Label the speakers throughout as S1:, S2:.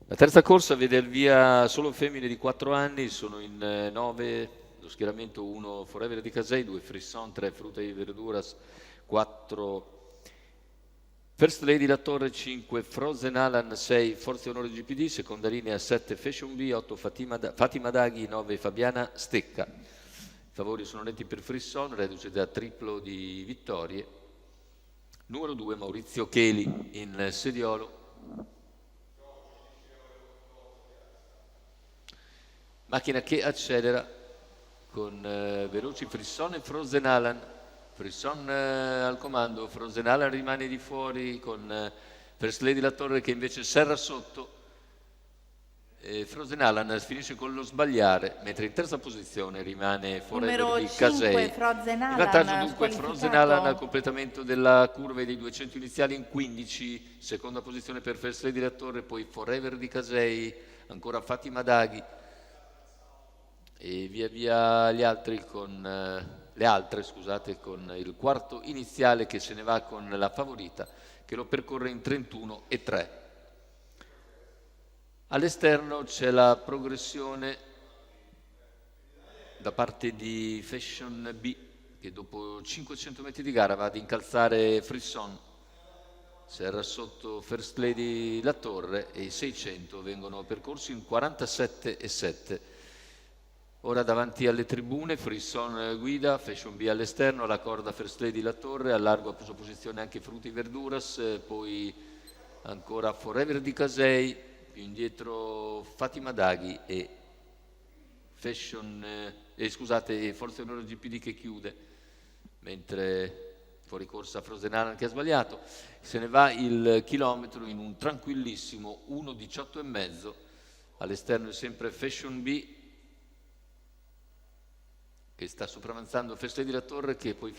S1: La terza corsa vede al via solo femmine di 4 anni, sono in 9, lo schieramento 1 Forever di Casei, 2 Frisson, 3 Fruta e Verduras, 4 First Lady La Torre, 5 Frozen Alan, 6 Forza e Onore GPD, seconda linea 7 Fashion B, 8 Fatima Daghi, 9 Fabiana Stecca. I favori sono netti per Frisson, reduce da triplo di vittorie. Numero 2 Maurizio Cheli in sediolo. Macchina che accelera con veloci Frisson e Frozen Alan. Frisson al comando, Frozen Alan rimane di fuori con First Lady La Torre che invece serra sotto. Frozen Alan finisce con lo sbagliare, mentre in terza posizione rimane Forever
S2: Numero
S1: di
S2: 5
S1: Casei.
S2: Frozen
S1: In vantaggio
S2: Alan
S1: dunque Frozen Alan al
S2: squalificato.
S1: completamento della curva e dei 200 iniziali in 15, seconda posizione per First Lady La Torre, poi Forever di Casei, ancora Fatima Daghi e via via gli altri le altre, scusate, con il quarto iniziale che se ne va con la favorita che lo percorre in 31 e 3. All'esterno c'è la progressione da parte di Fashion B che dopo 500 metri di gara va ad incalzare Frisson, serra sotto First Lady La Torre e i 600 vengono percorsi in 47 e 7. Ora davanti alle tribune, Frisson guida, Fashion B all'esterno, alla corda First Lady La Torre, a largo ha preso posizione anche Frutti Verduras, poi ancora Forever di Casei, più indietro Fatima Daghi e Forza Onore GPD che chiude, mentre fuori corsa Frozen Alan che ha sbagliato. Se ne va il chilometro in un tranquillissimo 1:18,5, all'esterno è sempre Fashion B che sta sopravanzando First Lady La Torre che poi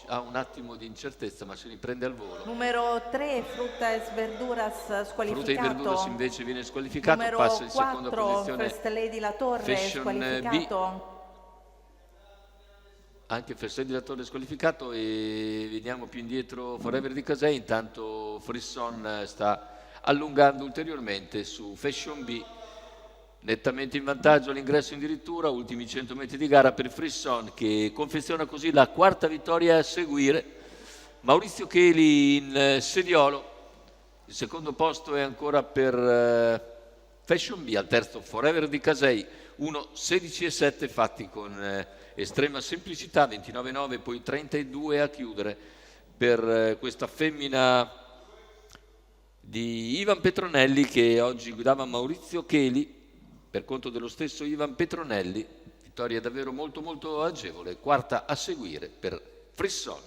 S1: ha un attimo di incertezza ma si riprende al volo.
S2: Numero 3 Frutta e Verduras
S1: Fruta e Verduras
S2: squalificato.
S1: invece viene squalificato,
S2: Numero
S1: passa in seconda
S2: 4
S1: posizione
S2: First Lady La Torre
S1: Fashion B,
S2: squalificato.
S1: anche First Lady La Torre squalificato e vediamo più indietro Forever di Casei, intanto Frisson sta allungando ulteriormente su Fashion B, nettamente in vantaggio all'ingresso addirittura, ultimi 100 metri di gara per Frisson che confeziona così la quarta vittoria a seguire. Maurizio Cheli in sediolo, il secondo posto è ancora per Fashion B, al terzo Forever di Casei, 1:16,7 fatti con estrema semplicità, 29,9 poi 32 a chiudere per questa femmina di Ivan Petronelli che oggi guidava Maurizio Cheli per conto dello stesso Ivan Petronelli. Vittoria davvero molto molto agevole, quarta a seguire per Frisson.